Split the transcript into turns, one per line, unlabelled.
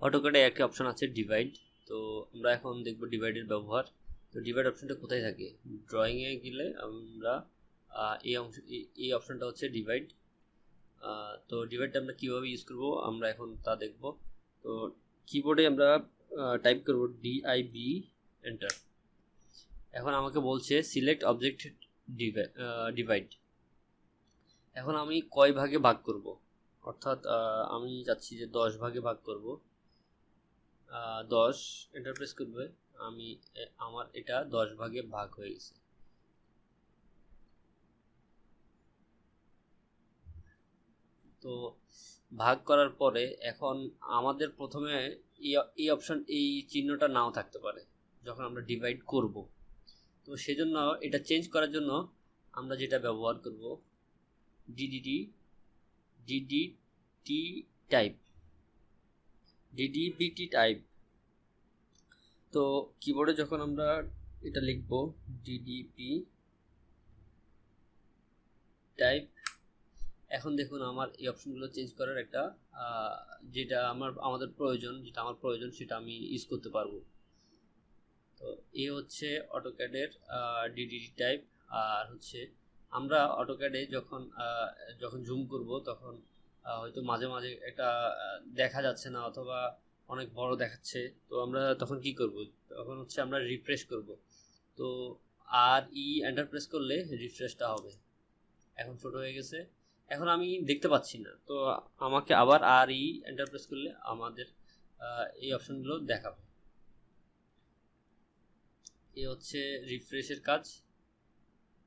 অটোক্যাডে একটা অপশন আছে ডিভাইড। তো আমরা এখন দেখব ডিভাইডের ব্যবহার। তো ডিভাইড অপশনটা কোথায় থাকে? ড্রয়িংয়ে গেলে আমরা এই অপশনটা হচ্ছে ডিভাইড। তো ডিভাইডটা আমরা কীভাবে ইউজ করব আমরা এখন তা দেখব। তো কিবোর্ডে আমরা টাইপ করব ডিআইবি, এন্টার। এখন আমাকে বলছে সিলেক্ট অবজেক্ট ডিভাইড। এখন আমি কয় ভাগে ভাগ করব, অর্থাৎ আমি চাচ্ছি যে 10 ভাগে ভাগ করব। 10 এন্টার প্রেস করবে, আমার এটা 10 ভাগে ভাগ হয়ে গেছে। তো ভাগ করার পরে এখন আমাদের প্রথমে এই অপশন, এই চিহ্নটা নাও থাকতে পারে যখন আমরা ডিভাইড করব। তো সেজন্য এটা চেঞ্জ করার জন্য আমরা যেটা ব্যবহার করব DDPT টাইপ। তো কিবোর্ডে যখন আমরা এটা লিখব DDP টাইপ, এখন দেখুন আমার এই অপশনগুলো চেঞ্জ করার একটা যেটা আমাদের প্রয়োজন, যেটা আমার প্রয়োজন সেটা আমি ইউজ করতে পারবো। তো এই হচ্ছে অটোক্যাডের ডিডিটি টাইপ। আর হচ্ছে আমরা অটোক্যাডে যখন জুম করব তখন হয়তো মাঝে মাঝে এটা দেখা যাচ্ছে না অথবা অনেক বড় দেখাচ্ছে। তো আমরা তখন কি করব? তখন হচ্ছে আমরা রিফ্রেশ করব। তো এন্টার প্রেস করলে রিফ্রেশটা হবে। এখন ছোট হয়ে গেছে, এখন আমি দেখতে পাচ্ছি না। তো আমাকে আবার এন্টার প্রেস করলে আমাদের এই অপশনগুলো দেখাবে। এই হচ্ছে রিফ্রেশের কাজ।